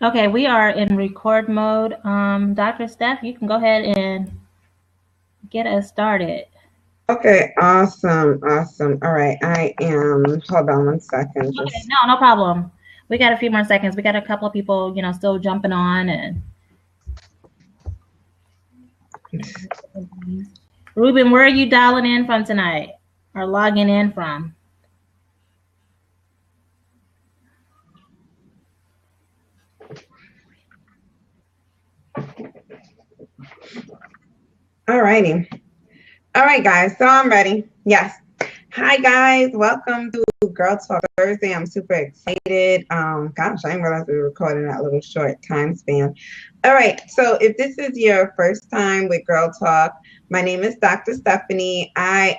Okay, we are in record mode. Dr. Steph, you can go ahead and get us started. Okay, awesome. All right, hold on one second. Okay, no problem. We got a few more seconds. We got a couple of people, still jumping on. And Ruben, where are you dialing in from tonight or logging in from? All righty. All right, guys, so I'm ready. Yes. Hi, guys. Welcome to Girl Talk Thursday. I'm super excited. Gosh, I didn't realize we were recording that little short time span. All right, so if this is your first time with Girl Talk, my name is Dr. Stephanie. I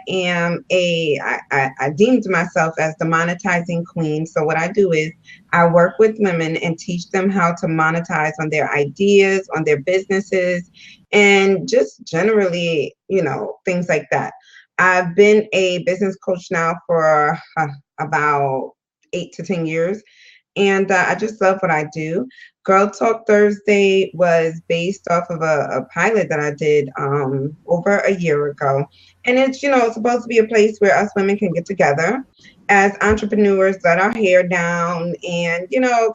deemed myself as the monetizing queen. So what I do is I work with women and teach them how to monetize on their ideas, on their businesses, and just generally, things like that. I've been a business coach now for about 8 to 10 years, and I just love what I do. Girl Talk Thursday was based off of a pilot that I did over a year ago. And it's, supposed to be a place where us women can get together as entrepreneurs, let our hair down, and,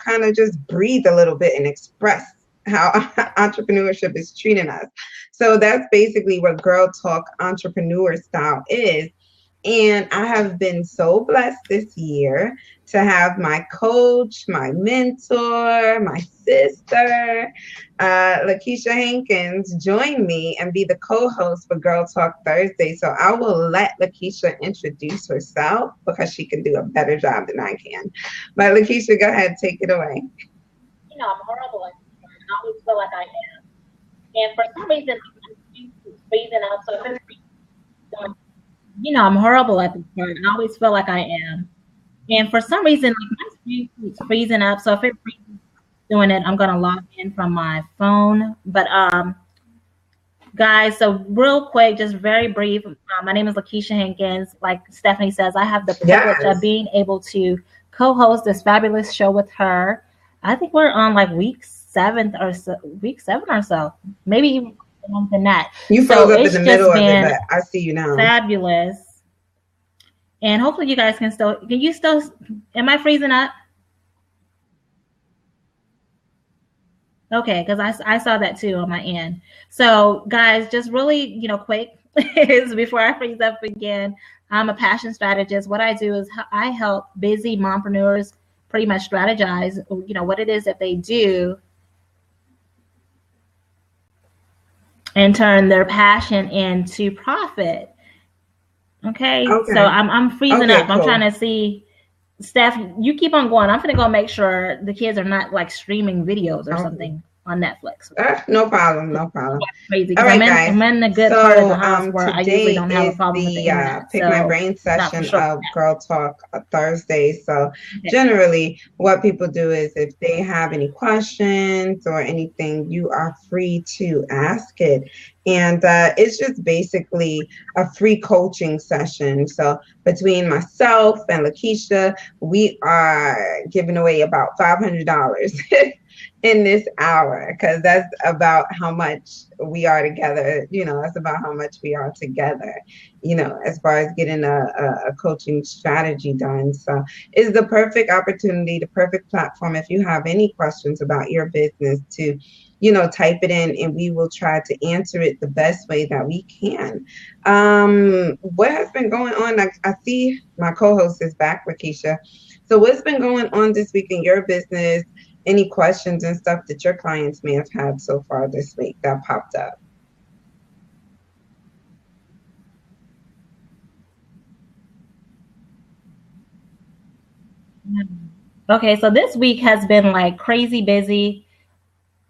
kind of just breathe a little bit and express how entrepreneurship is treating us. So that's basically what Girl Talk entrepreneur style is. And I have been so blessed this year to have my coach, my mentor, my sister, Lakeisha Hankins, join me and be the co-host for Girl Talk Thursday. So I will let Lakeisha introduce herself because she can do a better job than I can. But Lakeisha, go ahead, take it away. I'm horrible at this. I always feel like I am. And for some reason, I'm freezing up. So if it's I'm horrible at this part. I always feel like I am. And for some reason, like my screen keeps freezing up. So if it freezes doing it, I'm gonna log in from my phone. But guys, so real quick, just very brief. My name is Lakeisha Hankins. Like Stephanie says, I have the privilege of being able to co-host this fabulous show with her. I think we're on like week 7 or so, maybe even more than that. You froze up in the middle of it, but I see you now. Fabulous. And hopefully you guys can you still, am I freezing up? Okay, because I saw that too on my end. So guys, just really, quick is before I freeze up again, I'm a passion strategist. What I do is I help busy mompreneurs pretty much strategize, what it is that they do and turn their passion into profit. Okay. So I'm freezing up. Cool. I'm trying to see. Steph, you keep on going. I'm going to go make sure the kids are not like streaming videos or something on Netflix. No problem. Crazy. All right, guys. I'm in the good part of the house where I usually don't have a problem with the internet. Pick My Brain session of Girl Talk Thursday. So generally what people do is if they have any questions or anything, you are free to ask it. And it's just basically a free coaching session. So between myself and Lakeisha, we are giving away about $500 in this hour because that's about how much we are together. That's about how much we are together, as far as getting a coaching strategy done. So it's the perfect opportunity, the perfect platform if you have any questions about your business to type it in and we will try to answer it the best way that we can. What has been going on? I see my co-host is back, Lakeisha. So what's been going on this week in your business? Any questions and stuff that your clients may have had so far this week that popped up? Okay, so this week has been like crazy busy.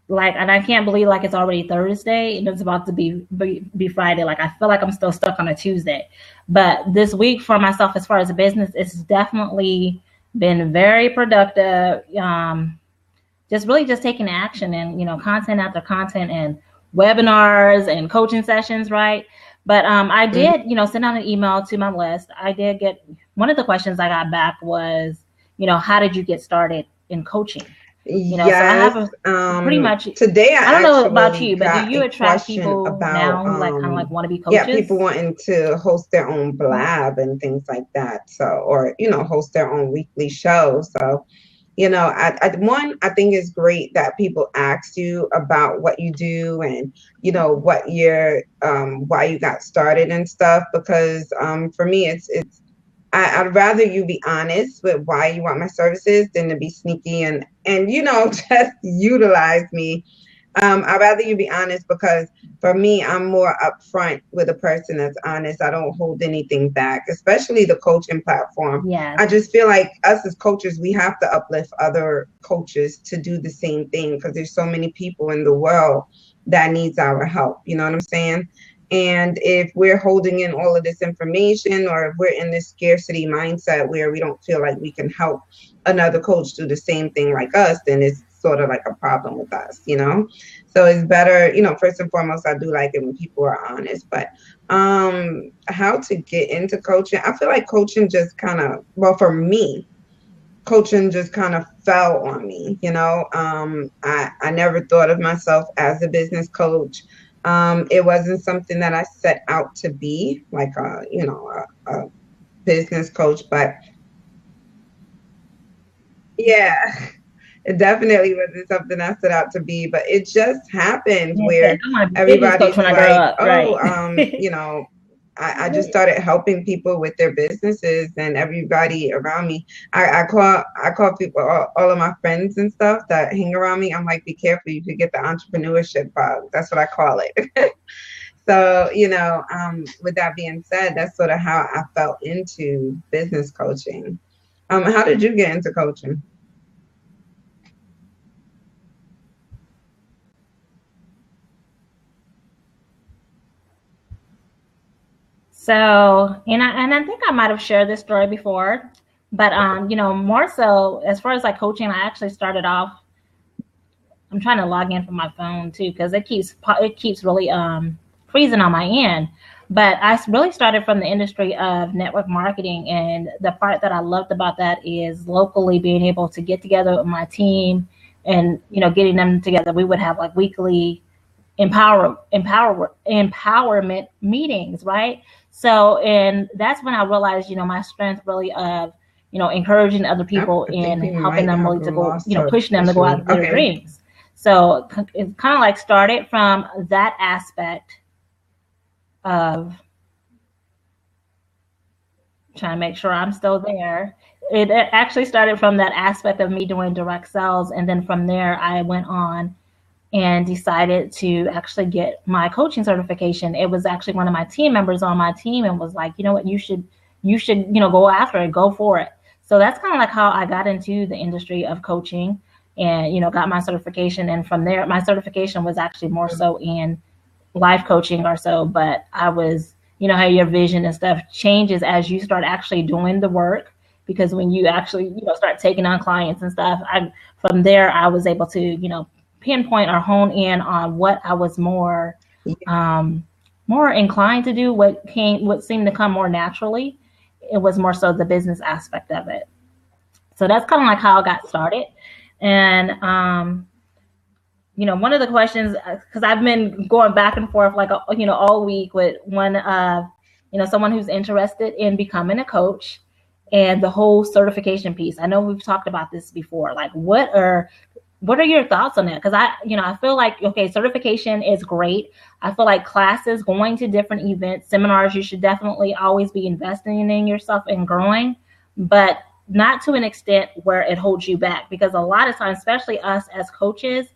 And I can't believe like it's already Thursday and it's about to be Friday. Like I feel like I'm still stuck on a Tuesday. But this week for myself, as far as a business, it's definitely been very productive. Just taking action and content after content and webinars and coaching sessions, right? But I did send out an email to my list. I did get one of the questions I got back was how did you get started in coaching? So I have Yes. pretty much, Today I I don't know about actually you, but do got you a attract question people about now who like kind of like want to be yeah, people coaches? wanting to host their own blab and things like that. So, or host their own weekly show. So, I think it's great that people ask you about what you do and what your why you got started and stuff, because for me it's I'd rather you be honest with why you want my services than to be sneaky and just utilize me. I'd rather you be honest, because for me, I'm more upfront with a person that's honest. I don't hold anything back, especially the coaching platform. Yes. I just feel like us as coaches, we have to uplift other coaches to do the same thing, because there's so many people in the world that needs our help. You know what I'm saying? And if we're holding in all of this information, or if we're in this scarcity mindset where we don't feel like we can help another coach do the same thing like us, then it's sort of like a problem with us. So it's better, first and foremost, I do like it when people are honest. But how to get into coaching? I feel like coaching just kind of, well, for me, coaching just kind of fell on me. I never thought of myself as a business coach. It wasn't something that I set out to be, like a business coach, but yeah, it definitely wasn't something I set out to be, but it just happened Yeah, where I want to be a business coach everybody's when I grow like, up, oh, right? I just started helping people with their businesses, and everybody around me, I call people, all of my friends and stuff that hang around me. I'm like, be careful, you could get the entrepreneurship bug. That's what I call it. So, with that being said, that's sort of how I fell into business coaching. How did you get into coaching? So, and I think I might have shared this story before, but more so as far as like coaching, I actually started off. I'm trying to log in from my phone too because it keeps really freezing on my end. But I really started from the industry of network marketing, and the part that I loved about that is locally being able to get together with my team and getting them together. We would have like weekly empowerment meetings, right? So, and that's when I realized, my strength really of, encouraging other I people think and we helping might them have really to go, lost her pushing them to go officially. after their Okay. dreams. So it kind of like started from that aspect of trying to make sure I'm still there. It actually started from that aspect of me doing direct sales. And then from there, I went on and decided to actually get my coaching certification. It was actually one of my team members on my team and was like, you know what, you should, go after it, go for it. So that's kind of like how I got into the industry of coaching and, got my certification. And from there, my certification was actually more so in life coaching or so, but I was, how your vision and stuff changes as you start actually doing the work. Because when you actually, start taking on clients and stuff, from there I was able to, pinpoint or hone in on what I was um, more inclined to do, what seemed to come more naturally. It was more so the business aspect of it. So that's kind of like how I got started. And one of the questions, because I've been going back and forth like all week with someone who's interested in becoming a coach and the whole certification piece. I know we've talked about this before. Like, what are your thoughts on that? Because I feel like, okay, certification is great. I feel like classes, going to different events, seminars, you should definitely always be investing in yourself and growing, but not to an extent where it holds you back. Because a lot of times, especially us as coaches,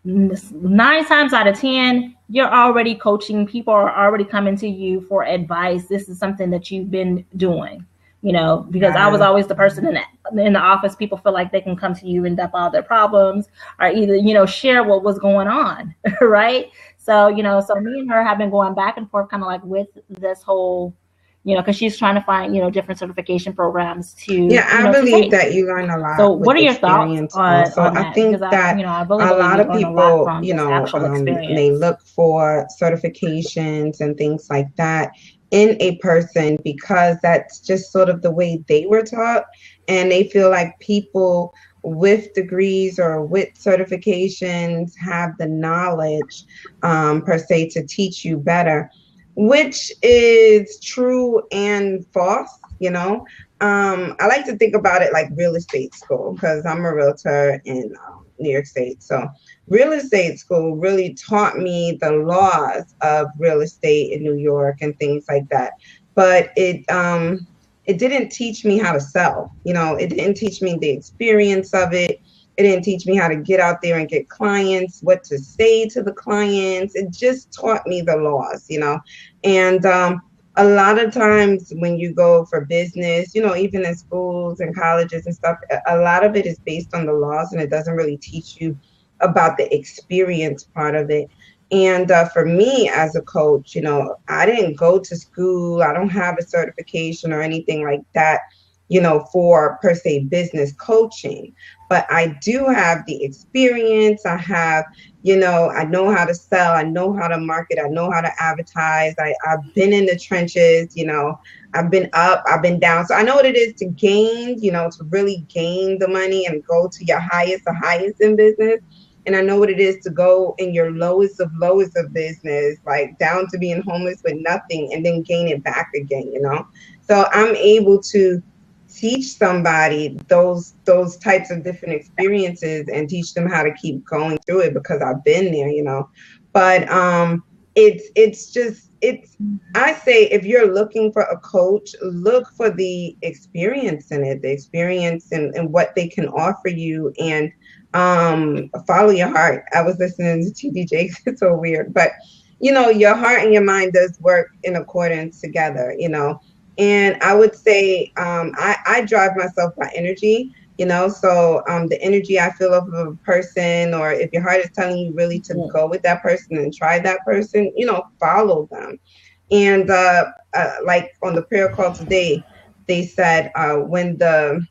9 times out of 10, you're already coaching. People are already coming to you for advice. This is something that you've been doing, because I was Yes. always the person in the office. People feel like they can come to you and dump all their problems or either, share what was going on. Right. So, so me and her have been going back and forth kind of like with this whole, because she's trying to find, different certification programs to, Yeah, I to believe take. that you learn a So lot with what are your thoughts experience on also. I that? Because think that I really a believe lot you of learn a lot people, from just actual may experience. look for certifications and things like that in a person because that's just sort of the way they were taught. And they feel like people with degrees or with certifications have the knowledge per se to teach you better, which is true and false, you know. I like to think about it like real estate school because I'm a realtor in New York State. So real estate school really taught me the laws of real estate in New York and things like that. But it didn't teach me how to sell. You know, it didn't teach me the experience of it. It didn't teach me how to get out there and get clients, what to say to the clients. It just taught me the laws, you know. And a lot of times when you go for business, you know, even in schools and colleges and stuff, a lot of it is based on the laws and it doesn't really teach you about the experience part of it. And for me as a coach, you know, I didn't go to school. I don't have a certification or anything like that, you know, for per se business coaching. But I do have the experience. I have, you know, I know how to sell. I know how to market. I know how to advertise. I've been in the trenches, you know, I've been up, I've been down. So I know what it is to gain, you know, to really gain the money and go to your highest, the highest in business. And I know what it is to go in your lowest of business, like down to being homeless with nothing and then gain it back again, you know? So I'm able to teach somebody those types of different experiences and teach them how to keep going through it because I've been there, you know. But it's just it's I say if you're looking for a coach, look for the experience in it, the experience and what they can offer you, and follow your heart. I was listening to TDJ. It's so weird, but you know, your heart and your mind does work in accordance together, you know. And I would say I drive myself by energy, you know. So the energy I feel of a person, or if your heart is telling you really to go with that person and try that person, you know, follow them. And like on the prayer call today, they said when the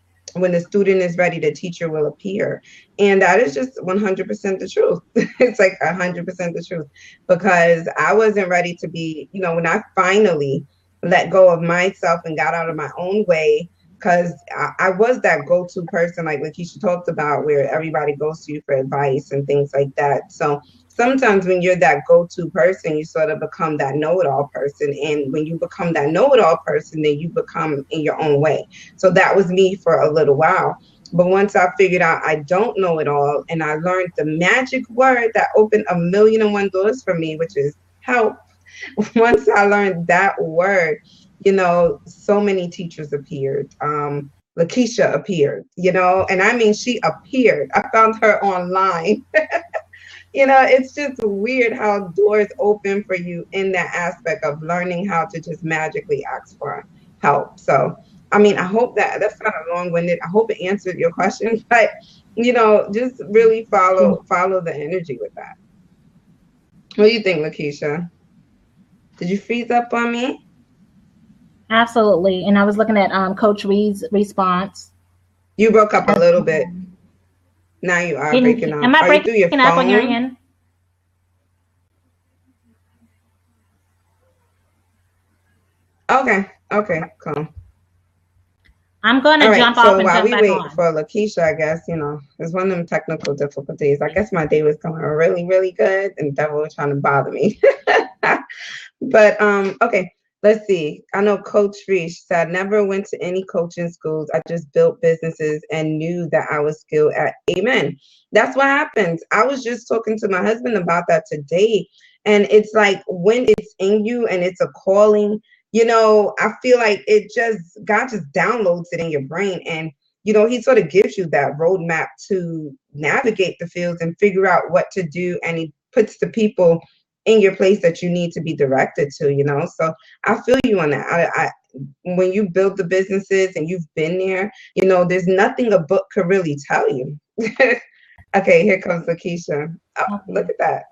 student is ready, the teacher will appear. And that is just 100% the truth. It's like 100% the truth, because I wasn't ready to be, you know, when I finally let go of myself and got out of my own way, because I was that go-to person, like Lakeisha talked about, where everybody goes to you for advice and things like that. So sometimes when you're that go-to person, you sort of become that know-it-all person. And when you become that know-it-all person, then you become in your own way. So that was me for a little while. But once I figured out I don't know it all, and I learned the magic word that opened a million and one doors for me, which is help. Once I learned that word, you know, so many teachers appeared. Lakeisha appeared, you know, and I mean, she appeared. I found her online. You know, it's just weird how doors open for you in that aspect of learning how to just magically ask for help. So, I mean, I hope that's kind of long-winded. I hope it answered your question, but you know, just really follow the energy with that. What do you think, Lakeisha? Did you freeze up on me? Absolutely. And I was looking at Coach Reed's response. You broke up a little bit. Now you are breaking up. Am I Are you through breaking your up on your phone? end? Okay. Okay. Cool. I'm going All to right. jump off So and while jump we back wait on. for Lakeisha, I guess, you know, it's one of them technical difficulties. I guess my day was going really, really good, and the devil was trying to bother me. But okay, let's see. I know Coach Reese said, never went to any coaching schools. I just built businesses and knew that I was skilled at. Amen. That's what happens. I was just talking to my husband about that today. And it's like when it's in you and it's a calling, you know, I feel like God just downloads it in your brain. And, you know, he sort of gives you that roadmap to navigate the fields and figure out what to do. And he puts the people in your place that you need to be directed to, you know. So I feel you on that. I when you build the businesses and you've been there, you know, there's nothing a book could really tell you. Okay, here comes Lakeisha. Oh, Okay. look at that.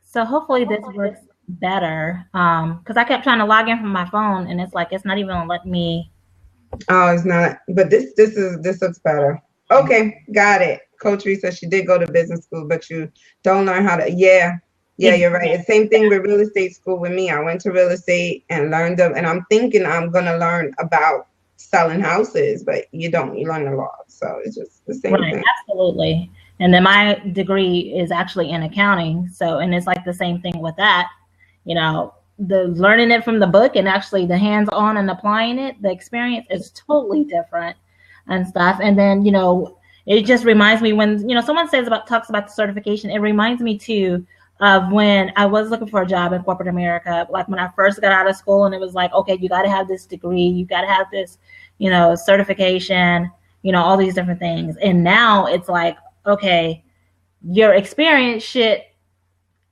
So hopefully this works better. Because I kept trying to log in from my phone and it's like it's not even letting me. Oh, it's not, but this looks better. Okay, got it. Coach Reese says she did go to business school, but you don't learn how to. Yeah, yeah, you're right. It's same thing with real estate school with me. I went to real estate and learned them, and I'm thinking I'm gonna learn about selling houses, but you don't. You learn the laws. So it's just the same thing. Absolutely. And then my degree is actually in accounting. So, and it's like the same thing with that, the learning it from the book and actually the hands-on and applying it, the experience is totally different and stuff. And then, it just reminds me when, someone talks about the certification, it reminds me too of when I was looking for a job in corporate America, like when I first got out of school and it was like, okay, you got to have this degree, you got to have this, certification, all these different things. And now it's like, okay, your experience should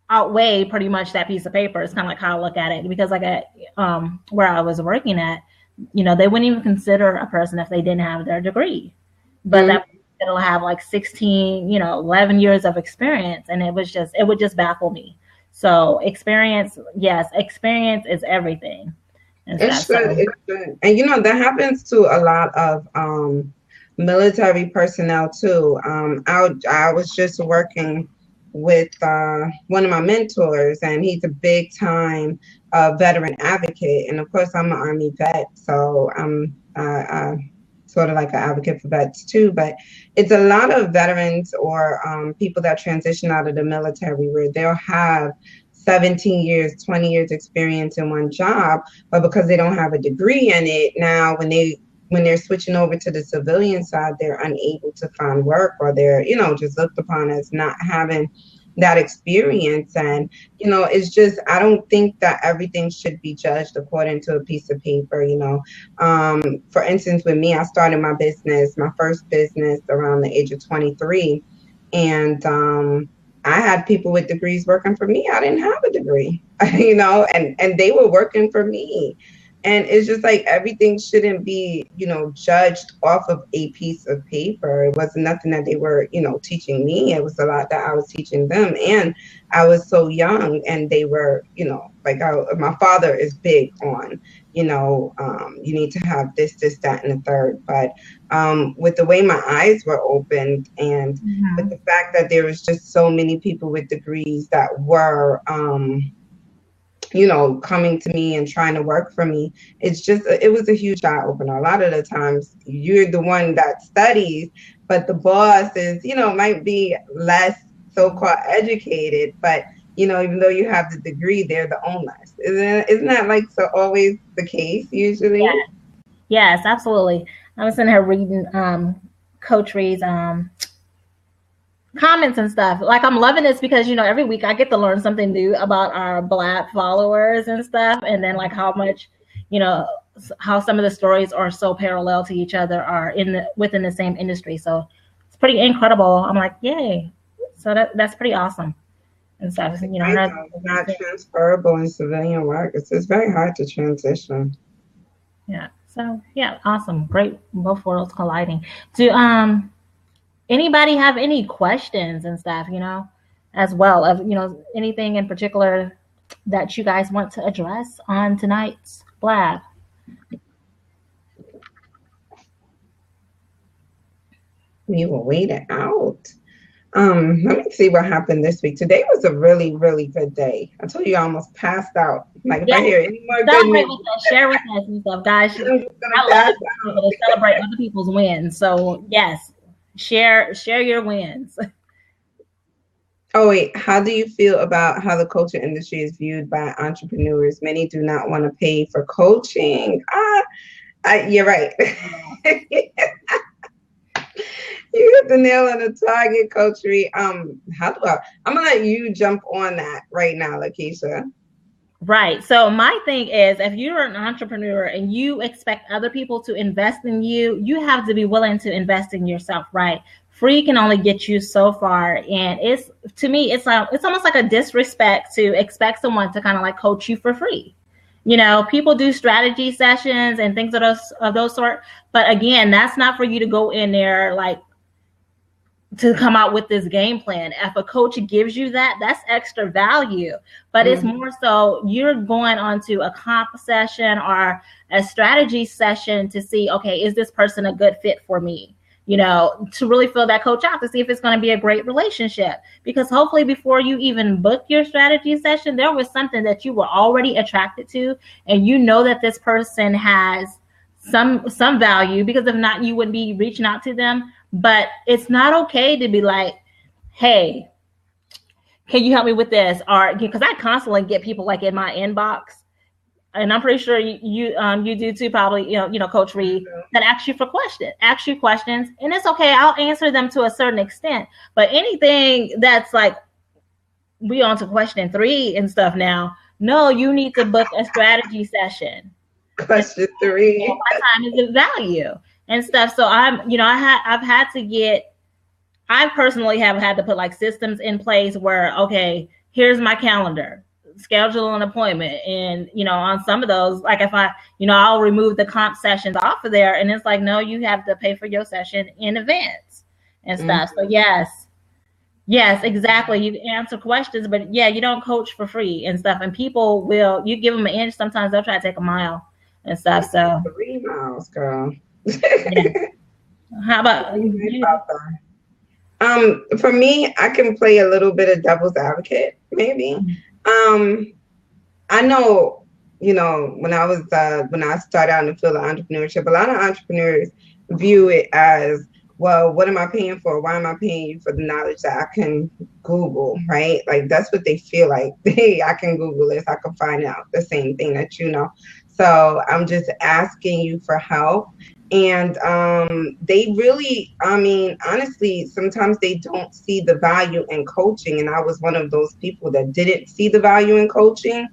outweigh pretty much that piece of paper. It's kind of like how I look at it, because like at where I was working at, they wouldn't even consider a person if they didn't have their degree, but that it'll have like 16, 11 years of experience. And it would just baffle me. So experience is everything. It should. And that happens to a lot of military personnel too. I was just working with one of my mentors, and he's a big time veteran advocate. And of course, I'm an Army vet, so I'm sort of like an advocate for vets too. But it's a lot of veterans or people that transition out of the military where they'll have 17 years, 20 years experience in one job, but because they don't have a degree in it, now when they're switching over to the civilian side, they're unable to find work, or they're, just looked upon as not having that experience. And, it's just, I don't think that everything should be judged according to a piece of paper, For instance, with me, I started my first business around the age of 23. And I had people with degrees working for me. I didn't have a degree, and they were working for me. And it's just like everything shouldn't be, judged off of a piece of paper. It wasn't nothing that they were, teaching me. It was a lot that I was teaching them. And I was so young, and they were, my father is big on, you need to have this, that, and the third. But with the way my eyes were opened, and with the fact that there was just so many people with degrees that were, coming to me and trying to work for me, it was a huge eye opener. A lot of the times you're the one that studies, but the boss is, might be less so-called educated, but, even though you have the degree, they're the owners. Isn't that like so always the case usually? Yeah. Yes, absolutely. I was sitting here reading Coach Reed's comments and stuff. Like, I'm loving this because, every week I get to learn something new about our Black followers and stuff. And then like how much, how some of the stories are so parallel to each other, are within the same industry. So it's pretty incredible. I'm like, yay. So that's pretty awesome and stuff. It's not transferable in civilian work. It's very hard to transition. Yeah. So yeah, awesome. Great. Both worlds colliding. Do anybody have any questions and stuff, as well, of, anything in particular that you guys want to address on tonight's Blab? We will wait it out. Let me see what happened this week. Today was a really, really good day. I told you I almost passed out. Like, if I hear any more good news, share with us and stuff, guys. I love to celebrate other people's wins. So yes, share your wins. Oh wait, how do you feel about how the coaching industry is viewed by entrepreneurs? Many do not want to pay for coaching. You're right. You hit the nail on the target, Coach Reed. I'm gonna let you jump on that right now, Lakeisha. Right. So my thing is, if you're an entrepreneur and you expect other people to invest in you, you have to be willing to invest in yourself, right? Free can only get you so far. And to me, it's almost like a disrespect to expect someone to kind of like coach you for free. People do strategy sessions and things of those sort. But again, that's not for you to go in there like to come out with this game plan. If a coach gives you that, that's extra value. But it's more so you're going onto a comp session or a strategy session to see, okay, is this person a good fit for me? To really fill that coach out to see if it's going to be a great relationship. Because hopefully before you even book your strategy session, there was something that you were already attracted to, and that this person has some value, because if not, you wouldn't be reaching out to them. But it's not okay to be like, hey, can you help me with this? Or because I constantly get people like in my inbox, and I'm pretty sure you do too, probably, Coach Reed, that ask you questions, and it's okay. I'll answer them to a certain extent. But anything that's like, we on to question 3 and stuff now. No, you need to book a strategy session. Question 3. My time is of value and stuff. So I personally have had to put like systems in place where, okay, here's my calendar, schedule an appointment. And, on some of those, like if I'll remove the comp sessions off of there, and it's like, no, you have to pay for your session in advance and stuff. So yes, exactly. You answer questions, but yeah, you don't coach for free and stuff. And people you give them an inch, sometimes they'll try to take a mile and stuff. So 3 miles, girl. Yeah. How about you? For me, I can play a little bit of devil's advocate, maybe. I know, when I started out in the field of entrepreneurship, a lot of entrepreneurs view it as, well, what am I paying for? Why am I paying you for the knowledge that I can Google, right? Like, that's what they feel like. Hey, I can Google this. I can find out the same thing that you know. So I'm just asking you for help. And they really, honestly, sometimes they don't see the value in coaching. And I was one of those people that didn't see the value in coaching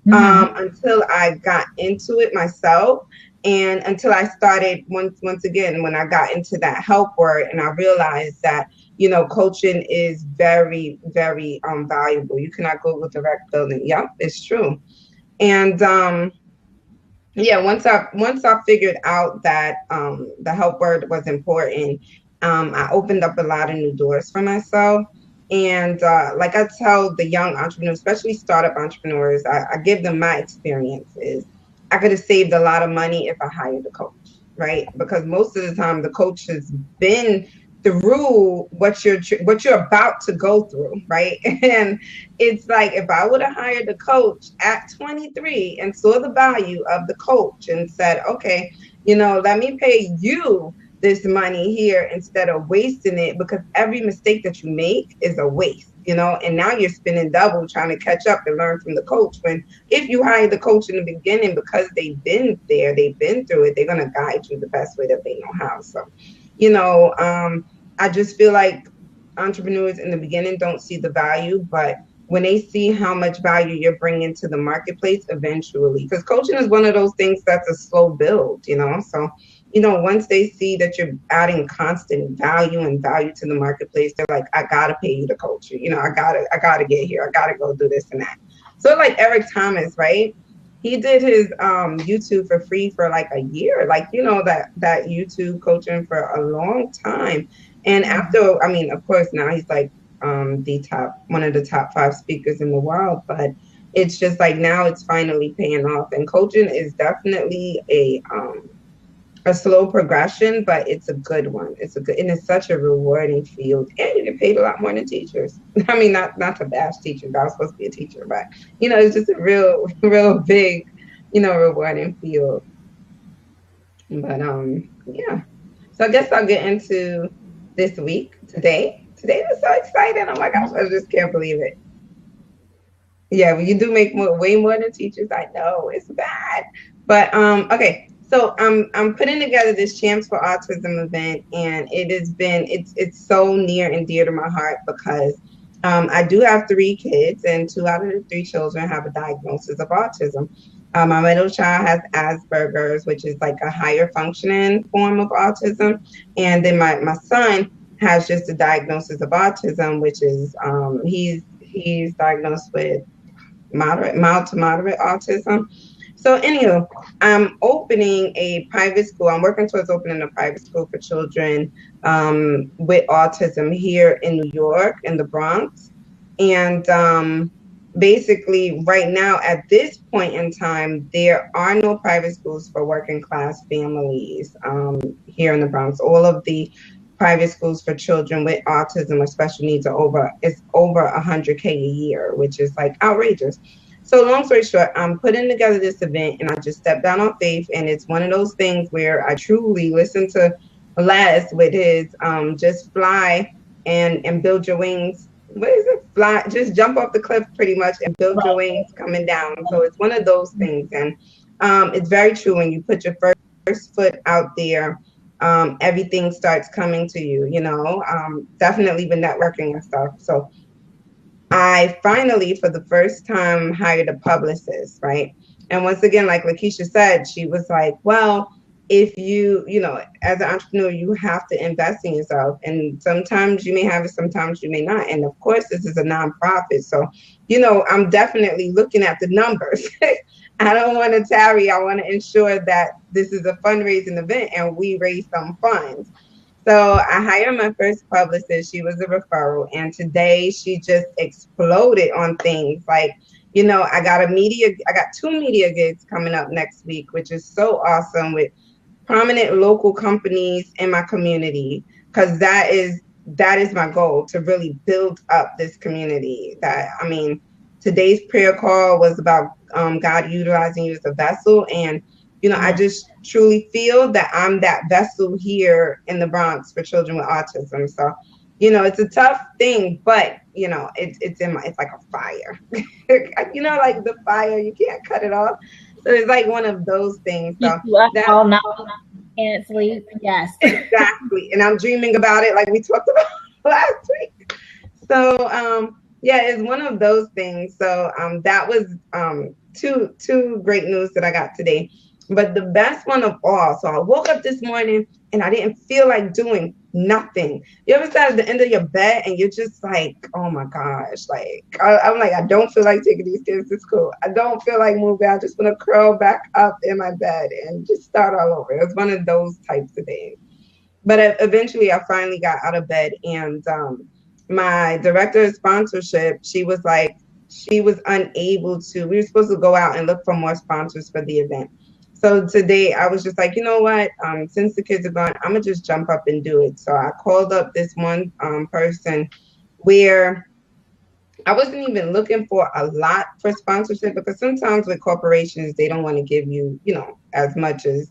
until I got into it myself. And until I started, once again, when I got into that help work, and I realized that, coaching is very, very valuable. You cannot go with direct building. Yep, it's true. And once I figured out that the help word was important, I opened up a lot of new doors for myself. And like I tell the young entrepreneurs, especially startup entrepreneurs, I give them my experiences. I could have saved a lot of money if I hired a coach, right? Because most of the time the coach has been through what you're about to go through, right? And it's like, if I would have hired a coach at 23 and saw the value of the coach and said, okay, let me pay you this money here instead of wasting it, because every mistake that you make is a waste, and now you're spending double trying to catch up and learn from the coach. When if you hire the coach in the beginning, because they've been there, they've been through it, they're going to guide you the best way that they know how. So, I just feel like entrepreneurs in the beginning don't see the value, but when they see how much value you're bringing to the marketplace eventually, because coaching is one of those things that's a slow build, so once they see that you're adding constant value to the marketplace, they're like, I gotta pay you to coach you. I gotta get here. I gotta go do this and that. So like Eric Thomas, right? He did his YouTube for free for like a year, like, that YouTube coaching for a long time. And after, of course, now he's like one of the top 5 speakers in the world, but it's just like, now it's finally paying off. And coaching is definitely a slow progression, but it's a good one. And it's such a rewarding field, and you get paid a lot more than teachers. Not to bash teachers. I was supposed to be a teacher, but it's just a real big, rewarding field. But yeah. So I guess I'll get into this week today. Today was so exciting. Oh my gosh, I just can't believe it. Yeah, well, you do make way more than teachers. I know it's bad, but okay. So I'm putting together this Champs for Autism event, and it's so near and dear to my heart, because I do have 3 kids, and 2 out of the 3 children have a diagnosis of autism. My middle child has Asperger's, which is like a higher functioning form of autism, and then my son has just a diagnosis of autism, which is he's diagnosed with mild to moderate autism. So anyhow, I'm opening a private school. I'm working towards opening a private school for children with autism here in New York, in the Bronx. And basically right now, at this point in time, there are no private schools for working class families here in the Bronx. All of the private schools for children with autism or special needs are over $100K a year, which is like outrageous. So long story short, I'm putting together this event, and I just stepped down on faith. And it's one of those things where I truly listen to last with his just fly and build your wings. What is it? Fly, just jump off the cliff pretty much and build your Right. wings coming down. So it's one of those things. And it's very true when you put your first foot out there, everything starts coming to you, definitely with networking and stuff. So I finally, for the first time, hired a publicist, right? And once again, like Lakeisha said, she was like, well, if as an entrepreneur, you have to invest in yourself. And sometimes you may have it, sometimes you may not. And of course, this is a nonprofit. So, I'm definitely looking at the numbers. I don't want to tarry. I want to ensure that this is a fundraising event and we raise some funds. So I hired my first publicist. She was a referral. And today she just exploded on things like, I got two media gigs coming up next week, which is so awesome, with prominent local companies in my community, because that is my goal, to really build up this community. Today's prayer call was about God utilizing you as a vessel. And I just truly feel that I'm that vessel here in the Bronx for children with autism. So, it's a tough thing, but it's like a fire. Like the fire, you can't cut it off. So it's like one of those things. So Keep you up that all night, can't sleep. Yes. exactly, and I'm dreaming about it, like we talked about last week. So yeah, it's one of those things. So that was two great news that I got today. But the best one of all, so I woke up this morning and I didn't feel like doing nothing. You ever sat at the end of your bed and you're just like, oh my gosh, like I'm like, I don't feel like taking these kids to school. I don't feel like moving. I just want to curl back up in my bed and just start all over. It was one of those types of days. But eventually I finally got out of bed, and my director of sponsorship, she was like, she was unable to, we were supposed to go out and look for more sponsors for the event. So today I was just like, you know what, since the kids are gone, I'm gonna just jump up and do it. So I called up this one person where I wasn't even looking for a lot for sponsorship, because sometimes with corporations, they don't want to give you, as much as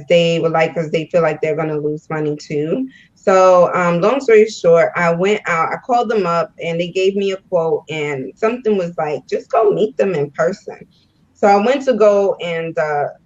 they would like, because they feel like they're going to lose money too. So long story short, I went out, I called them up and they gave me a quote, and something was like, just go meet them in person. So I went to go and,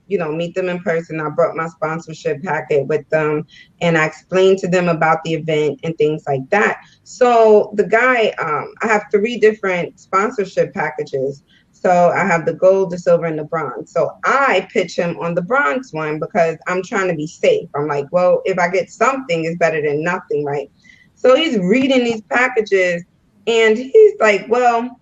meet them in person. I brought my sponsorship packet with them and I explained to them about the event and things like that. So the guy, I have 3 different sponsorship packages. So I have the gold, the silver, and the bronze. So I pitch him on the bronze one because I'm trying to be safe. I'm like, well, if I get something, it's better than nothing, right? So he's reading these packages and he's like, well,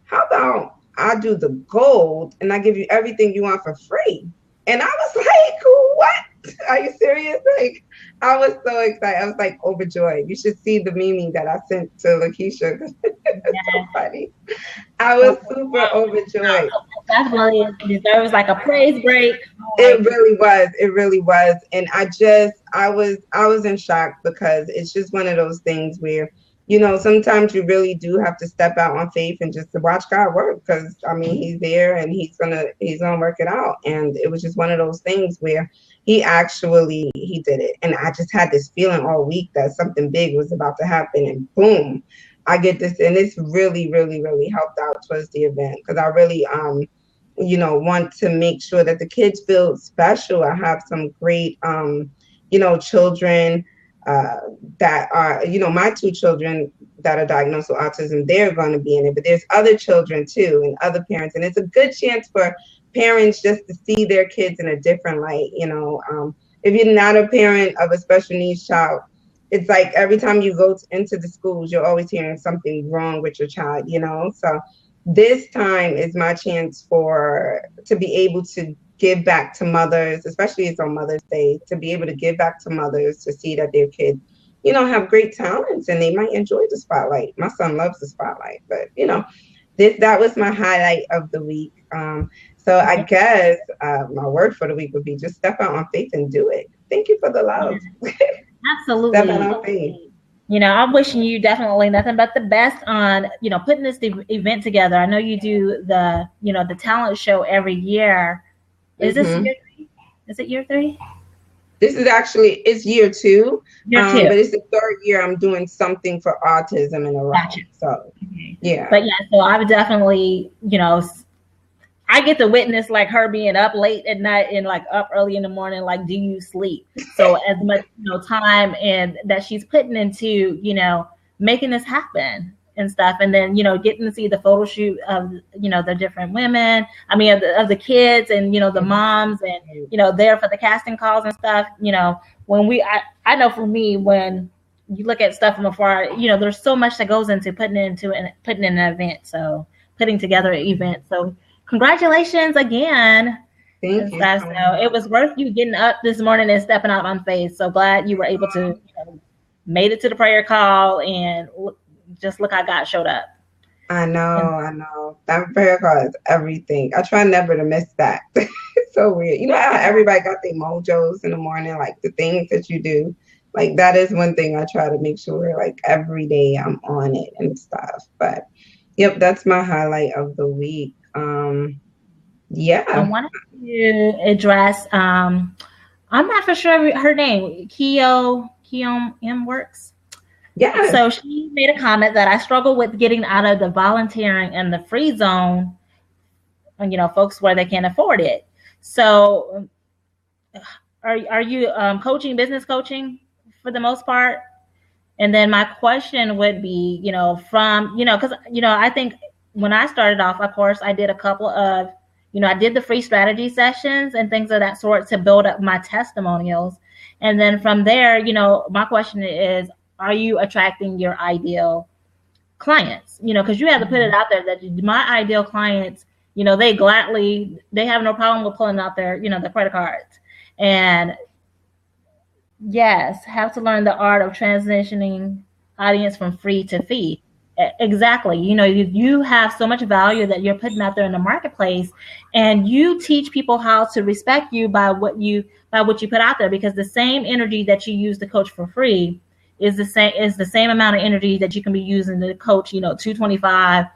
how about I do the gold and I give you everything you want for free? And I was like, what? Are you serious? Like, I was so excited. I was like overjoyed. You should see the meme that I sent to Lakeisha. It's so funny. I was super overjoyed. Definitely deserves like a praise break. It really was. It really was. And I was in shock, because it's just one of those things where, sometimes you really do have to step out on faith and just to watch God work, because he's there and he's gonna work it out. And it was just one of those things where he did it. And I just had this feeling all week that something big was about to happen, and boom, I get this. And it's really, really, really helped out towards the event, because I really want to make sure that the kids feel special. I have some great children that are, my 2 children that are diagnosed with autism, they're going to be in it, but there's other children too, and other parents, and it's a good chance for parents just to see their kids in a different light. If you're not a parent of a special needs child, it's like every time you go into the schools, you're always hearing something wrong with your child, so this time is my chance to be able to give back to mothers, especially it's on Mother's Day, to be able to give back to mothers to see that their kids, have great talents and they might enjoy the spotlight. My son loves the spotlight, but that was my highlight of the week. So I guess my word for the week would be just step out on faith and do it. Thank you for the love. Absolutely. Step out on faith. I'm wishing you definitely nothing but the best on, putting this event together. I know you do the talent show every year. Is this year 3? Is it year 3? This is actually, it's year 2, Year two. but it's the 3rd year I'm doing something for autism in a row. Gotcha. So, Okay. yeah. But yeah, so I would definitely, I get to witness like her being up late at night and like up early in the morning, like, do you sleep? So as much time and that she's putting into, making this happen and stuff. And then, getting to see the photo shoot of, the different women, I mean, of the kids and, the moms and, there for the casting calls and stuff, when I know for me, when you look at stuff from afar, there's so much that goes into putting in an event. So putting together an event. So congratulations again. Thank And you stuff. so So much. it was worth you getting up this morning and stepping out on faith. So glad you were able to made it to the prayer call and just look how God showed up. I know, And I know. That prayer call is everything. I try never to miss that. It's so weird. You know how everybody got their mojos in the morning, like the things that you do? Like that is one thing I try to make sure like every day I'm on it and stuff. But yep, that's my highlight of the week. I Yeah. wanted to address I'm not for sure her name, Keo M Works. Yes. So she made a comment that I struggle with getting out of the volunteering and the free zone, folks where they can't afford it. So are you business coaching for the most part? And then my question would be, because, I think when I started off, of course, I did a couple of, I did the free strategy sessions and things of that sort to build up my testimonials. And then from there, my question is, are you attracting your ideal clients? Because you have to put it out there that my ideal clients, they have no problem with pulling out the credit cards. And yes, have to learn the art of transitioning audience from free to fee. Exactly. You have so much value that you're putting out there in the marketplace, and you teach people how to respect you by what you put out there, because the same energy that you use to coach for free is the same amount of energy that you can be using to coach, 225,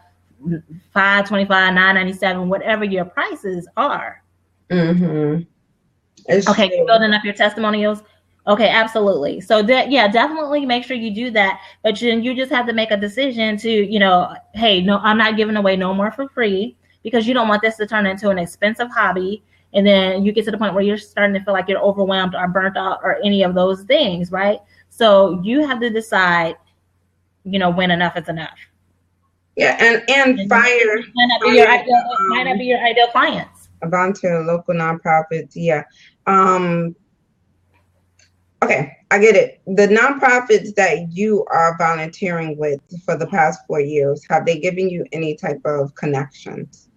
525, 997, whatever your prices are. Mm-hmm. It's Okay, you're true. building up your testimonials. Okay, absolutely. So definitely make sure you do that. But you just have to make a decision to, hey, no, I'm not giving away no more for free, because you don't want this to turn into an expensive hobby. And then you get to the point where you're starting to feel like you're overwhelmed or burnt out or any of those things, right? So you have to decide, when enough is enough. Yeah, and And fire, might not be your fire, ideal, might not be your ideal clients. volunteer local nonprofits. Yeah. Um, Okay, I get it. The nonprofits that you are volunteering with for the past 4 years, have they given you any type of connections?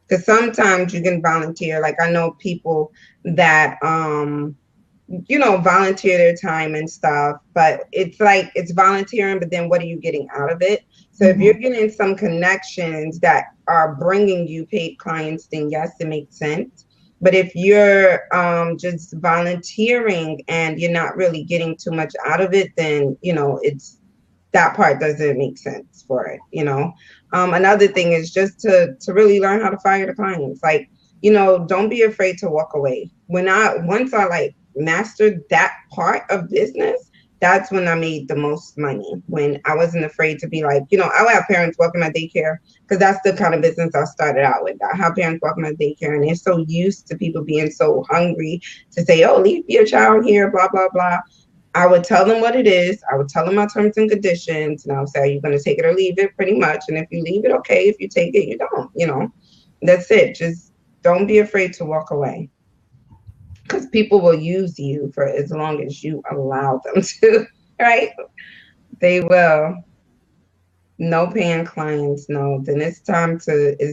Because sometimes you can volunteer. Like I know people that volunteer their time and stuff, but it's like it's volunteering, but then what are you getting out of it? So if you're getting some connections that are bringing you paid clients, then yes, it makes sense. But if you're just volunteering and you're not really getting too much out of it, then it's that part doesn't make sense for it. Another thing is just to really learn how to fire the clients. Like, don't be afraid to walk away. Once I like mastered that part of business, that's when I made the most money. When I wasn't afraid to be like, I would have parents walking my daycare, because that's the kind of business I started out with. I have parents walking my daycare, and they're so used to people being so hungry to say, oh, leave your child here, blah, blah, blah. I would tell them what it is. I would tell them my terms and conditions, and I would say, are you going to take it or leave it, pretty much. And if you leave it, okay. If you take it, you don't, that's it. Just don't be afraid to walk away, because people will use you for as long as you allow them to, right? They will. No paying clients, no. Then it's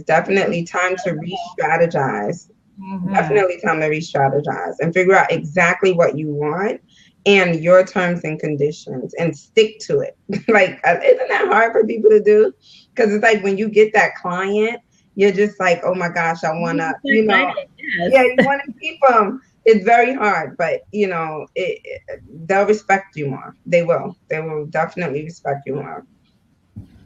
definitely time to re-strategize. Definitely time to re-strategize and figure out exactly what you want and your terms and conditions, and stick to it. Like, isn't that hard for people to do? Because it's like when you get that client, you're just like, oh my gosh, I want to, Yes. yeah, you want to keep them. It's very hard, but they'll respect you more. They will definitely respect you more.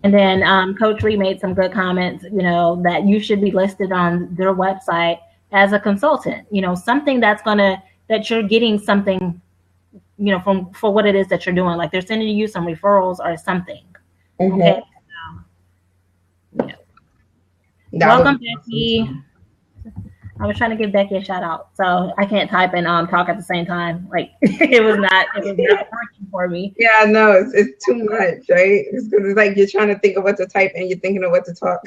And then Coach Lee made some good comments, that you should be listed on their website as a consultant, something that's going to that you're getting something, from for what it is that you're doing. Like they're sending you some referrals or something. Okay. Mm-hmm. Yeah. That would Welcome, be awesome Becky. too. I was trying to give Becky a shout out, so I can't type and talk at the same time. Like it was not working for me. Yeah, no, it's too much, right? It's because it's like you're trying to think of what to type and you're thinking of what to talk.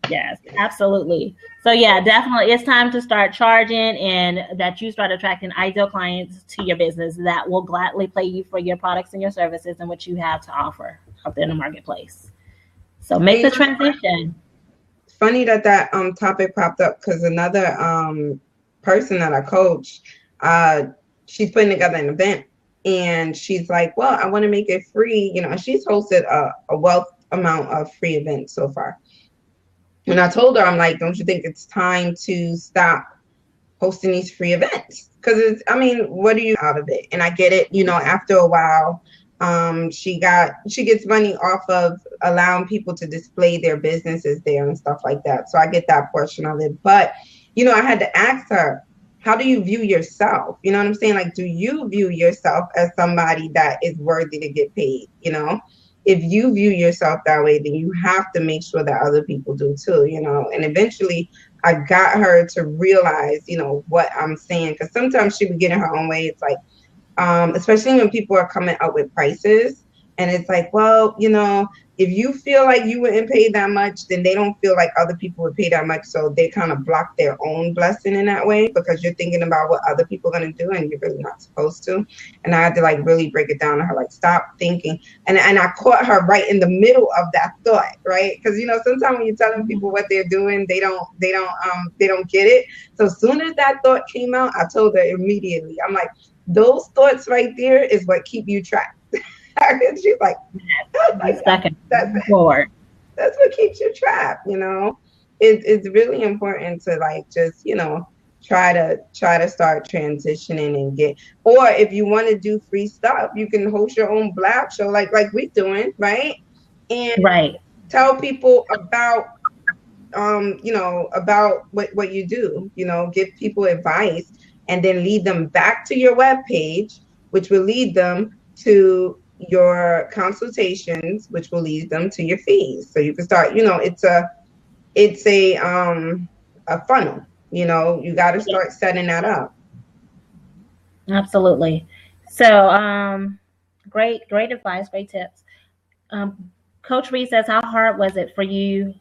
Yes, absolutely. So yeah, definitely, it's time to start charging, and that you start attracting ideal clients to your business that will gladly pay you for your products and your services and what you have to offer out there in the marketplace. So And make you the know, it's transition. funny that topic popped up because another person that I coach, uh she's putting together an event and she's like, well, I want to make it free, and she's hosted a wealth amount of free events so far. And I told her, I'm like, don't you think it's time to stop hosting these free events? Because I mean, what do you out of it? And I get it, after a while, she gets money off of allowing people to display their businesses there and stuff like that. So I get that portion of it. But, I had to ask her, how do you view yourself? You know what I'm saying? Like, do you view yourself as somebody that is worthy to get paid? If you view yourself that way, then you have to make sure that other people do too, and eventually I got her to realize, what I'm saying. Because sometimes she would get in her own way. It's like, especially when people are coming up with prices. And it's like, well, if you feel like you wouldn't pay that much, then they don't feel like other people would pay that much. So they kind of block their own blessing in that way because you're thinking about what other people are going to do and you're really not supposed to. And I had to like really break it down to her, like, stop thinking. And I caught her right in the middle of that thought, right? Because, sometimes when you're telling people what they're doing, they don't get it. So as soon as that thought came out, I told her immediately, I'm like, those thoughts right there is what keep you trapped. And she's like, oh my You God, second that's it. forward. That's what keeps you trapped, It's really important to like just, try to start transitioning and get, or if you want to do free stuff, you can host your own blab show like we're doing, right? And Right. tell people about about what you do, give people advice and then lead them back to your web page, which will lead them to your consultations, which will lead them to your fees. So you can start, it's a funnel, you got to Yeah, start setting that up. absolutely. So, great advice, great tips. Um, Coach Reed says, how hard was it for you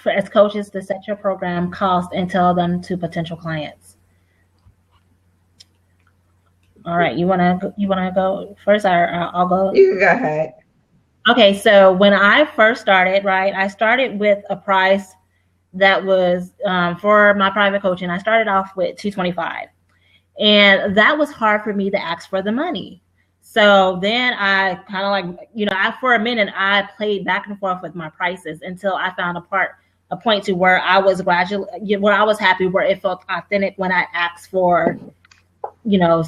as coaches to set your program cost and tell them to potential clients? All right, you wanna go first, or I'll go. You can go ahead. Okay, so when I first started, right, I started with a price that was for my private coaching. I started off with 225, and that was hard for me to ask for the money. So then I kind of like, for a minute I played back and forth with my prices until I found a point to where I was where I was happy, where it felt authentic when I asked for,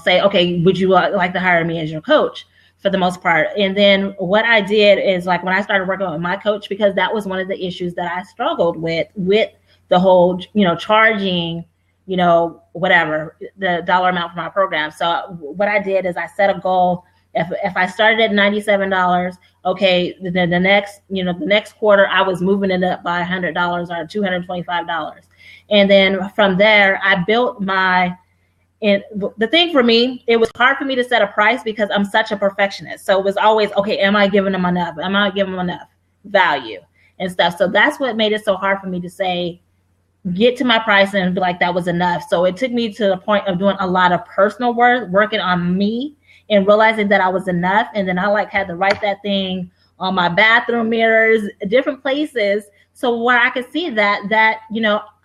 say, okay, would you like to hire me as your coach? For the most part. And then what I did is, like, when I started working with my coach, because that was one of the issues that I struggled with the whole, charging, whatever the dollar amount for my program. So what I did is I set a goal. If I started at $97, okay, then the next quarter I was moving it up by $100 or $225. And then from there I built my, and the thing for me, it was hard for me to set a price because I'm such a perfectionist. So it was always, okay, am I giving them enough? Am I giving them enough value and stuff? So that's what made it so hard for me to say, get to my price and be like, that was enough. So it took me to the point of doing a lot of personal work, working on me and realizing that I was enough. And then I had to write that thing on my bathroom mirrors, different places. So where I could see that,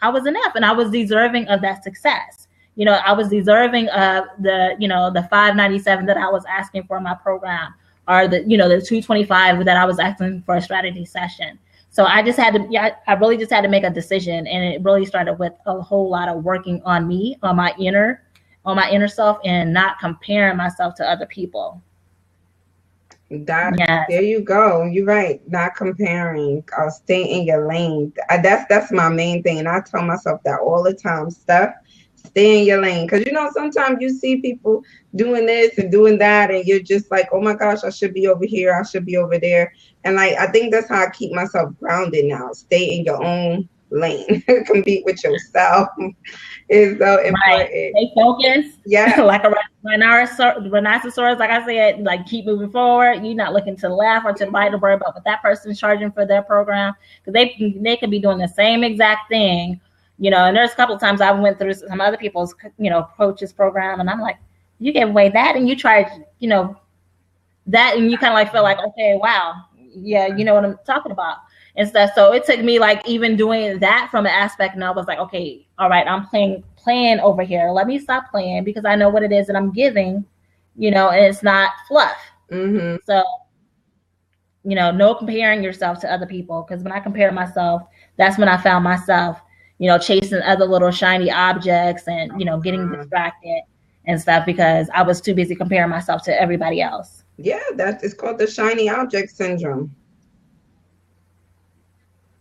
I was enough and I was deserving of that success. I was deserving of the $597 that I was asking for my program, or the $225 that I was asking for a strategy session. So I just had to, I really just had to make a decision, and it really started with a whole lot of working on me, on my inner self, and not comparing myself to other people. Yes. There you go. You're right. Not comparing. Stay in your lane. That's my main thing, and I tell myself that all the time. Steph, Stay in your lane. Because, sometimes you see people doing this and doing that, and you're just like, oh my gosh, I should be over here. I should be over there. And like, I think that's how I keep myself grounded now. Stay in your own lane. Compete with yourself is so Right. important. Stay focused. Yeah. Like a rhinoceros, like I said, like keep moving forward. You're not looking to the left or to the right to worry about what that person's charging for their program. Because they could be doing the same exact thing, and there's a couple of times I went through some other people's, coaches program, and I'm like, you gave away that and you tried, that, and you kind of like feel like, okay, wow, yeah, you know what I'm talking about and stuff. So it took me like even doing that from an aspect, and I was like, okay, all right, I'm playing over here. Let me stop playing because I know what it is that I'm giving, and it's not fluff. Mm-hmm. So, no comparing yourself to other people, because when I compared myself, that's when I found myself, chasing other little shiny objects and, getting distracted and stuff because I was too busy comparing myself to everybody else. Yeah, it's called the shiny object syndrome.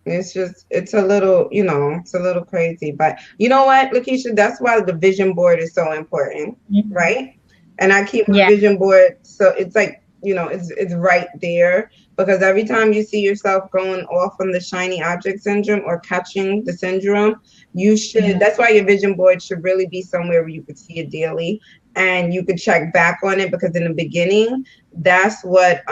It's a little, it's a little crazy. But you know what, Lakeisha, that's why the vision board is so important, Mm-hmm. right? And I keep my vision board, so it's like, it's right there, because every time you see yourself going off on the shiny object syndrome or catching the syndrome, you should, Mm-hmm. that's why your vision board should really be somewhere where you could see it daily and you could check back on it, because in the beginning, that's what,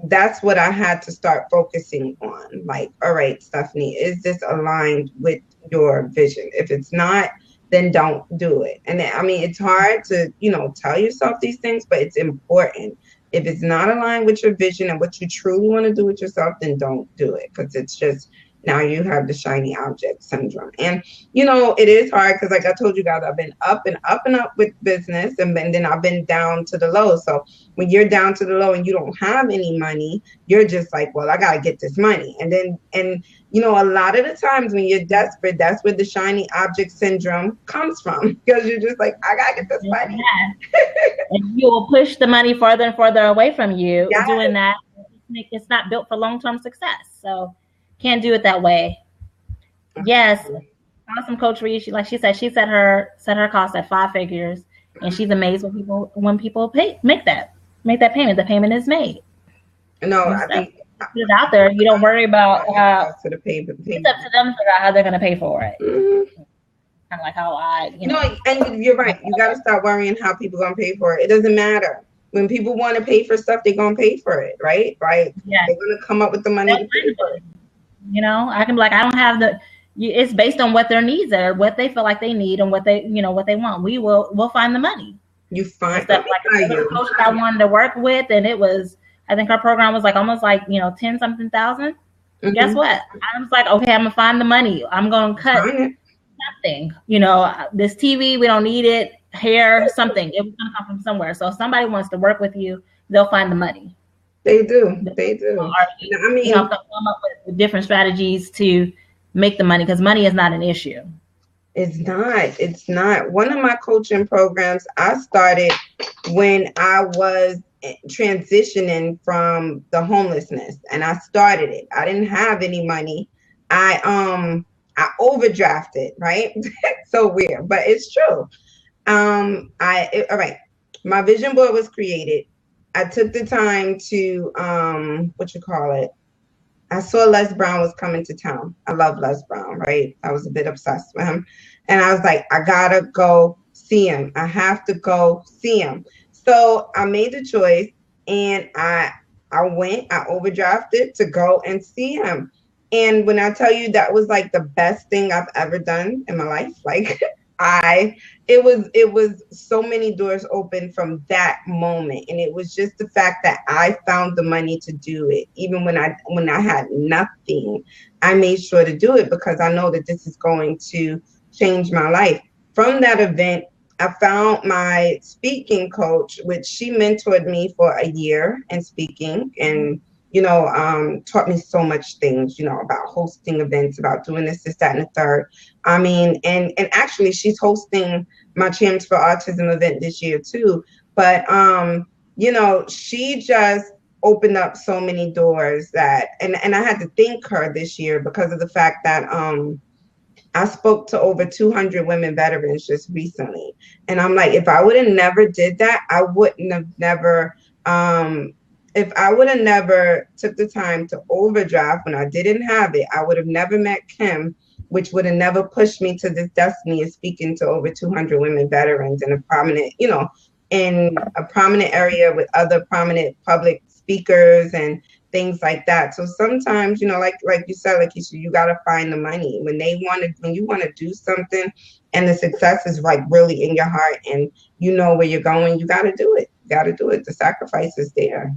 that's what I had to start focusing on. Like, all right, Stephanie, is this aligned with your vision? If it's not, then don't do it. And I mean, it's hard to, tell yourself these things, but it's important. If it's not aligned with your vision and what you truly want to do with yourself, then don't do it, because it's just, now you have the shiny object syndrome. And, it is hard because, like I told you guys, I've been up and up and up with business, and then I've been down to the low. So when you're down to the low and you don't have any money, you're just like, well, I got to get this money. And a lot of the times when you're desperate, that's where the shiny object syndrome comes from, because you're just like, I got to get this money. Yeah. And you will push the money further and further away from you. Yes. Doing that, it's not built for long-term success. So can't do it that way. Yes. Awesome, Coach Reed. She said, she set her cost at 5 figures, and she's amazed when people make that payment. The payment is made. No, I think put it out there. You don't worry about to the payment. It's up to them to figure out how they're going to pay for it. Mm-hmm. Kind of like how and you're right. You got to start worrying how people going to pay for it. It doesn't matter. When people want to pay for stuff, they're going to pay for it, right? Right? Yeah. They're going to come up with the money to pay for it. I can be like, I don't have it's based on what their needs are, what they feel like they need, and what they want. We'll find the money. You find stuff like the coach that I wanted to work with, and it was, I think her program was like almost like 10 something thousand. Mm-hmm. Guess what? I was like, okay, I'm gonna find the money. I'm gonna cut something. This TV, we don't need it. Hair, something. It was gonna come from somewhere. So if somebody wants to work with you, they'll find the money. They do. I mean, they'll come up with different strategies to make the money, because money is not an issue. It's not. One of my coaching programs I started when I was transitioning from the homelessness, and I started it. I didn't have any money. I overdrafted, right? So weird, but it's true. All right. My vision board was created. I took the time to I saw Les Brown was coming to town. I love Les Brown, right? I was a bit obsessed with him. And I was like, I gotta go see him. I have to go see him. So I made the choice, and I overdrafted to go and see him. And when I tell you, that was like the best thing I've ever done in my life. Like it was so many doors open from that moment. And it was just the fact that I found the money to do it. Even when I had nothing, I made sure to do it, because I know that this is going to change my life. From that event, I found my speaking coach, which she mentored me for a year in speaking, and taught me so much things, about hosting events, about doing this, that, and the third. I mean, and actually she's hosting my Champs for Autism event this year too. But, she just opened up so many doors that, and I had to thank her this year, because of the fact that, I spoke to over 200 women veterans just recently. And I'm like, if I would have never did that, I wouldn't have never, if I would have never took the time to overdraft when I didn't have it, I would have never met Kim, which would have never pushed me to this destiny of speaking to over 200 women veterans in a prominent, in a prominent area with other prominent public speakers and things like that. So sometimes, like you said, you gotta find the money when you want to do something, and the success is like really in your heart, and you know where you're going. You gotta do it. You gotta do it. The sacrifice is there.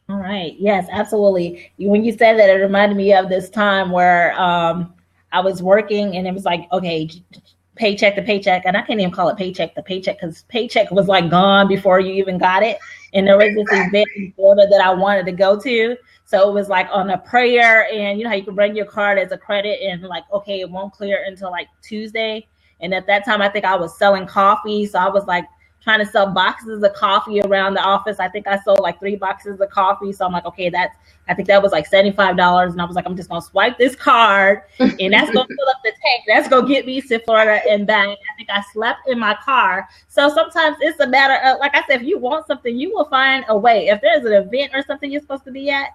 All right. Yes, absolutely. When you said that, it reminded me of this time where I was working and it was like, okay, paycheck to paycheck. And I can't even call it paycheck to paycheck because paycheck was like gone before you even got it. And there was this event in Florida that I wanted to go to. So it was like on a prayer, and you know how you can bring your card as a credit and like, okay, it won't clear until like Tuesday. And at that time, I think I was selling coffee. So I was like, trying to sell boxes of coffee around the office. I think I sold like 3 boxes of coffee. So I'm like, okay, I think that was like $75. And I was like, I'm just going to swipe this card and that's going to fill up the tank. That's going to get me to Florida and back. I think I slept in my car. So sometimes it's a matter of, like I said, if you want something, you will find a way. If there's an event or something you're supposed to be at,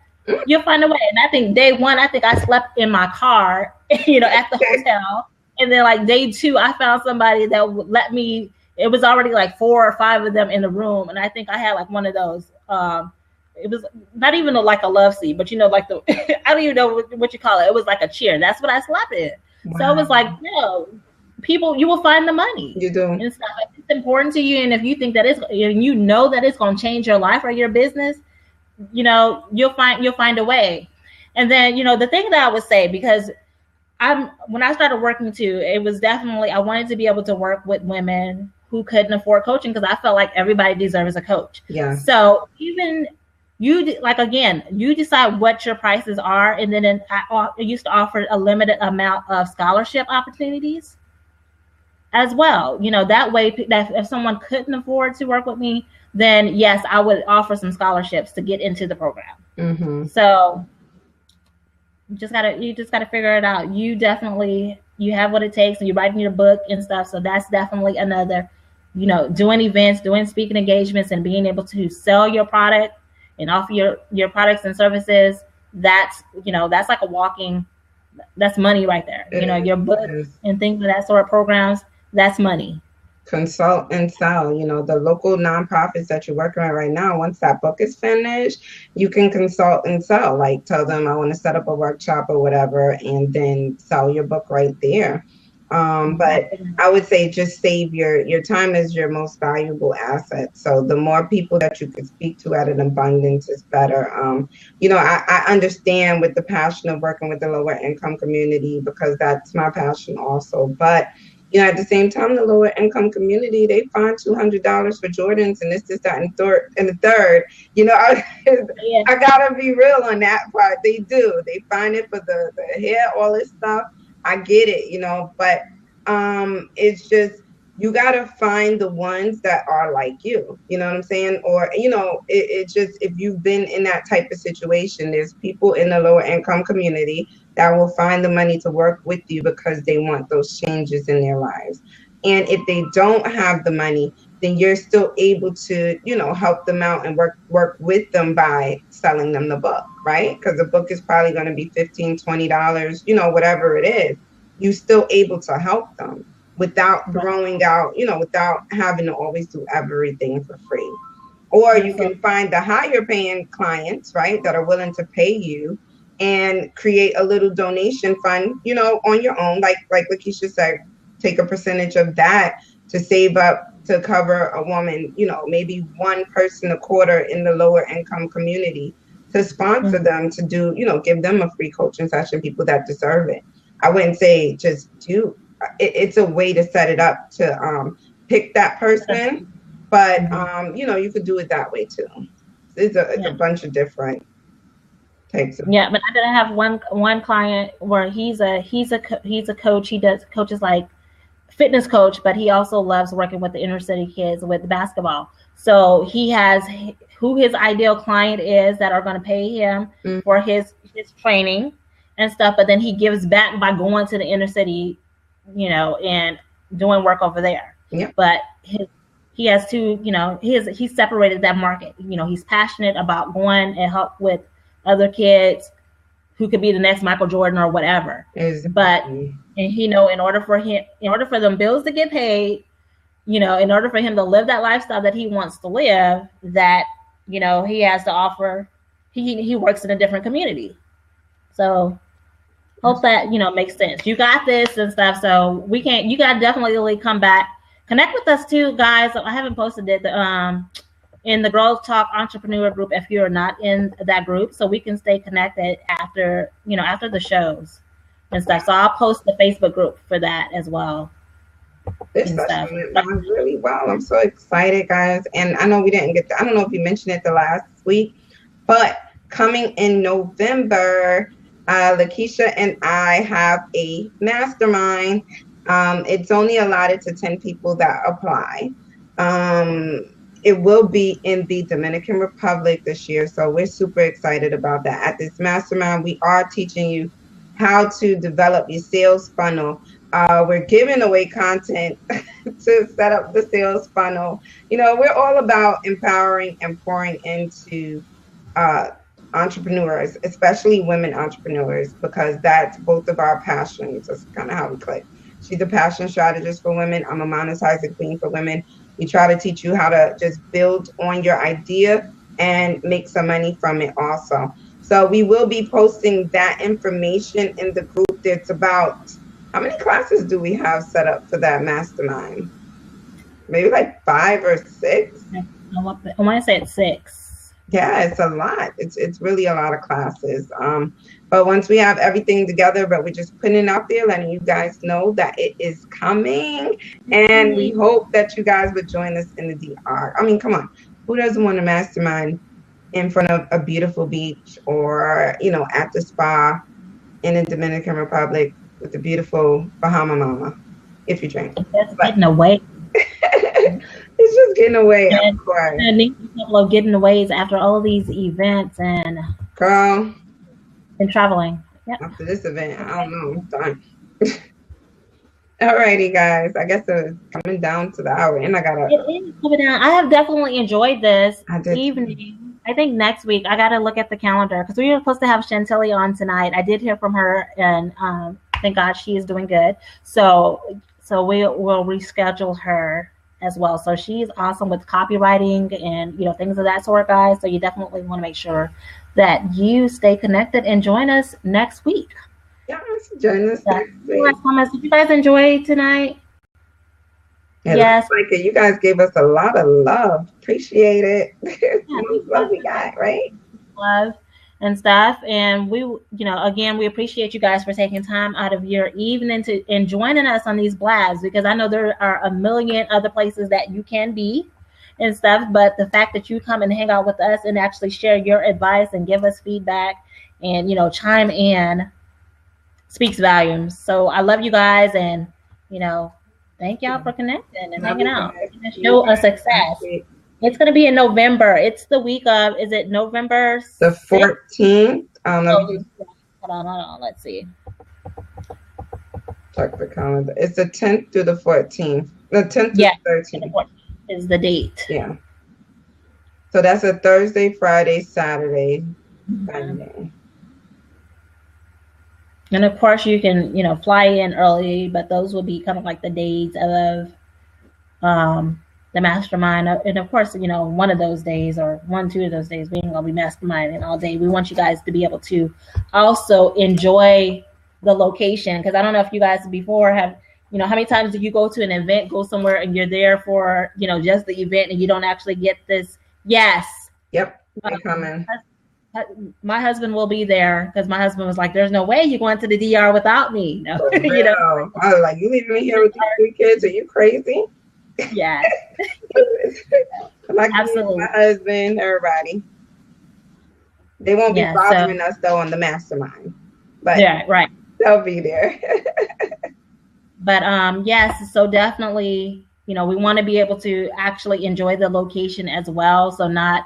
you'll find a way. And I think day one, I think I slept in my car, at the hotel. And then like day 2, I found somebody that would let me. It was already like 4 or 5 of them in the room. And I think I had like one of those. It was not even like a love seat, but like I don't even know what you call it. It was like a chair. That's what I slept in. Wow. So it was like, people, you will find the money. You do. And stuff. It's important to you. And if you think that that it's going to change your life or your business, you'll find a way. And then, the thing that I would say, because when I started working too, it was definitely, I wanted to be able to work with women who couldn't afford coaching because I felt like everybody deserves a coach. Yeah. So even you decide what your prices are. And then I used to offer a limited amount of scholarship opportunities as well. That way that if someone couldn't afford to work with me, then yes, I would offer some scholarships to get into the program. Mm-hmm. So you just gotta figure it out. You have what it takes, and you're writing your book and stuff. So that's definitely another, doing events, doing speaking engagements, and being able to sell your product and offer your products and services. That's like that's money right there. Your book and things of that sort of programs, that's money. Consult and sell. The local nonprofits that you're working with right now, once that book is finished, you can consult and sell. Like tell them I want to set up a workshop or whatever, and then sell your book right there. But I would say just save your time is your most valuable asset. So the more people that you can speak to at an abundance is better. I understand with the passion of working with the lower income community because that's my passion also. But at the same time, the lower income community, they find $200 for Jordans and this, that, and the third. I gotta be real on that part. They do. They find it for the hair, all this stuff. I get it, but it's just you gotta find the ones that are like you. You know what I'm saying? Or it just, if you've been in that type of situation, there's people in the lower income community that will find the money to work with you because they want those changes in their lives. And if they don't have the money, then you're still able to, help them out and work with them by selling them the book, right? Because the book is probably going to be $15, $20, whatever it is. You're still able to help them without throwing out, without having to always do everything for free. Or you can find the higher paying clients, right, that are willing to pay you and create a little donation fund, on your own, like Lakeisha said, take a percentage of that to save up to cover a woman, maybe one person a quarter in the lower income community to sponsor them to do, give them a free coaching session, people that deserve it. I wouldn't say just do it's a way to set it up to pick that person, but you could do it that way too. It's a bunch of different. Yeah, but I did have one client where he's a coach. He coaches like fitness coach, but he also loves working with the inner city kids with basketball. So he has who his ideal client is that are going to pay him for his training, and stuff, but then he gives back by going to the inner city, and doing work over there. Yeah. But he has to, he's separated that market. He's passionate about going and help with other kids who could be the next Michael Jordan or whatever. Exactly. But in order for them bills to get paid, in order for him to live that lifestyle that he wants to live, that he has to offer. He works in a different community. So hope that makes sense. You got this and stuff. So you gotta definitely come back, connect with us too, guys. I haven't posted it in the Girls Talk Entrepreneur group if you're not in that group, so we can stay connected after the shows and stuff. So I'll post the Facebook group for that as well. This session went really well. I'm so excited, guys. And I know we didn't I don't know if you mentioned it the last week, but coming in November, Lakeisha and I have a mastermind. It's only allotted to 10 people that apply. It will be in the Dominican Republic this year, so we're super excited about that. At this mastermind, we are teaching you how to develop your sales funnel. We're giving away content to set up the sales funnel. We're all about empowering and pouring into entrepreneurs, especially women entrepreneurs, because that's both of our passions. That's kind of how we click. She's a passion strategist for women. I'm a monetizing queen for women. We try to teach you how to just build on your idea and make some money from it also. So we will be posting that information in the group. There's about, how many classes do we have set up for that mastermind? Maybe like 5 or 6? I want to say it's 6. Yeah, it's a lot. It's really a lot of classes. But once we have everything together, but we're just putting it out there, letting you guys know that it is coming. And we hope that you guys would join us in the DR. I mean, come on. Who doesn't want a mastermind in front of a beautiful beach or, at the spa in the Dominican Republic with the beautiful Bahama Mama, if you drink. It's getting away. It's just getting away. And I need a couple of getting aways after all these events and girl and traveling. Yep. After this event, I don't know. I'm done. Alrighty, guys. I guess it's coming down to the hour, and It is coming down. I have definitely enjoyed this evening. I think next week I gotta look at the calendar because we were supposed to have Chantilly on tonight. I did hear from her, and thank God she is doing good. So we'll reschedule her as well. So she's awesome with copywriting and things of that sort, guys. So you definitely want to make sure that you stay connected and join us next week. Yes, join us next week. Did you guys enjoy tonight? Yeah, yes. Like it. You guys gave us a lot of love. Appreciate it. Yeah, love we got, right? Love and stuff. And we, again, we appreciate you guys for taking time out of your evening and joining us on these blasts, because I know there are a million other places that you can be and stuff, but the fact that you come and hang out with us and actually share your advice and give us feedback and chime in speaks volumes. So I love you guys, and thank y'all for connecting and hanging out. Show a success. It's going to be in November. It's the week of, is it November 6th? The 14th. Hold on. Let's see. Check the calendar. It's the 10th through the 14th. The 10th to the 13th. The 14th is the date. Yeah. So that's a Thursday, Friday, Saturday, Sunday. And of course you can, fly in early, but those will be kind of like the days of the mastermind. And of course, one of those days or 1-2 of those days, we ain't gonna be masterminding all day. We want you guys to be able to also enjoy the location. Cause I don't know if you guys before have, how many times do you go to an event, go somewhere and you're there for, just the event and you don't actually get this. Yes. Yep. I'm coming. My husband will be there because my husband was like, there's no way you're going to the DR without me. No. I was like, you leaving me here with these 3 kids? Are you crazy? Yes. Absolutely. My husband, everybody. They won't be bothering us though on the mastermind. But yeah, right. They'll be there. But yes, so definitely, we want to be able to actually enjoy the location as well. So not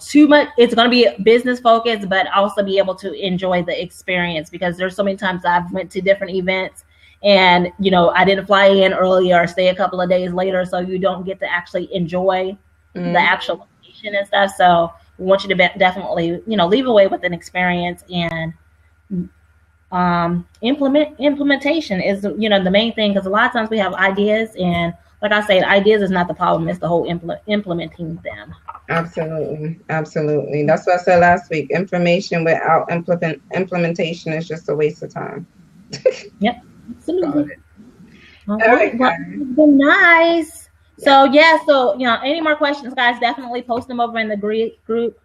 too much. It's going to be business focused, but also be able to enjoy the experience, because there's so many times I've went to different events and I didn't fly in early or stay a couple of days later, so you don't get to actually enjoy the actual location and stuff. So we want you to definitely leave away with an experience, and implementation is the main thing, because a lot of times we have ideas, and like I said, ideas is not the problem, it's the whole implementing them. Absolutely. That's what I said last week. Information without implementation is just a waste of time. Yep, absolutely. All right, well, it's been nice. So any more questions, guys, definitely post them over in the group.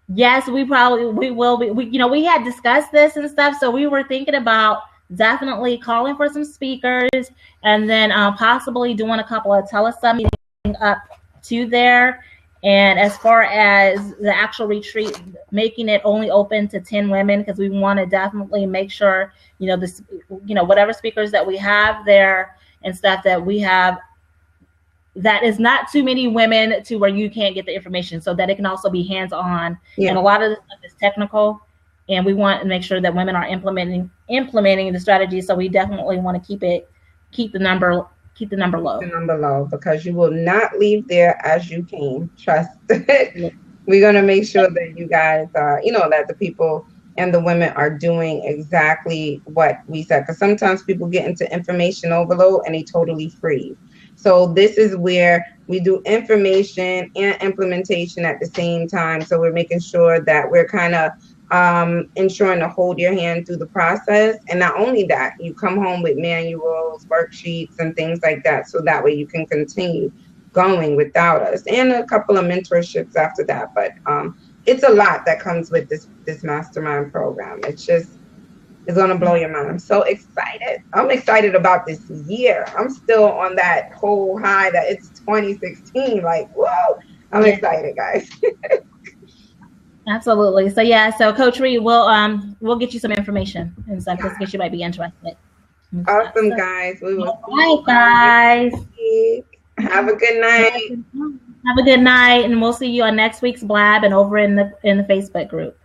Yes, we will be. We had discussed this and stuff, so we were thinking about definitely calling for some speakers, and then possibly doing a couple of telesub meetings up to there. And as far as the actual retreat, making it only open to 10 women, because we want to definitely make sure whatever speakers that we have there and stuff that we have, that is not too many women to where you can't get the information, so that it can also be hands-on. And a lot of this stuff is technical, and we want to make sure that women are implementing the strategy. So we definitely want to keep the number low. The number low, because you will not leave there as you came. Trust. We're going to make sure that you guys are, that the people and the women are doing exactly what we said. Because sometimes people get into information overload and they totally freeze. So this is where we do information and implementation at the same time. So we're making sure that we're kind of ensuring to hold your hand through the process. And not only that, you come home with manuals, worksheets, and things like that. So that way you can continue going without us, and a couple of mentorships after that. But it's a lot that comes with this mastermind program. It's going to blow your mind. I'm so excited. I'm excited about this year. I'm still on that whole high that it's 2016. Like, whoa, I'm excited, guys. Absolutely. So Coach Reed, we'll get you some information and stuff just because you might be interested. Awesome, guys. We will. Bye, guys. Have a good night. Have a good night, and we'll see you on next week's Blab and over in the Facebook group.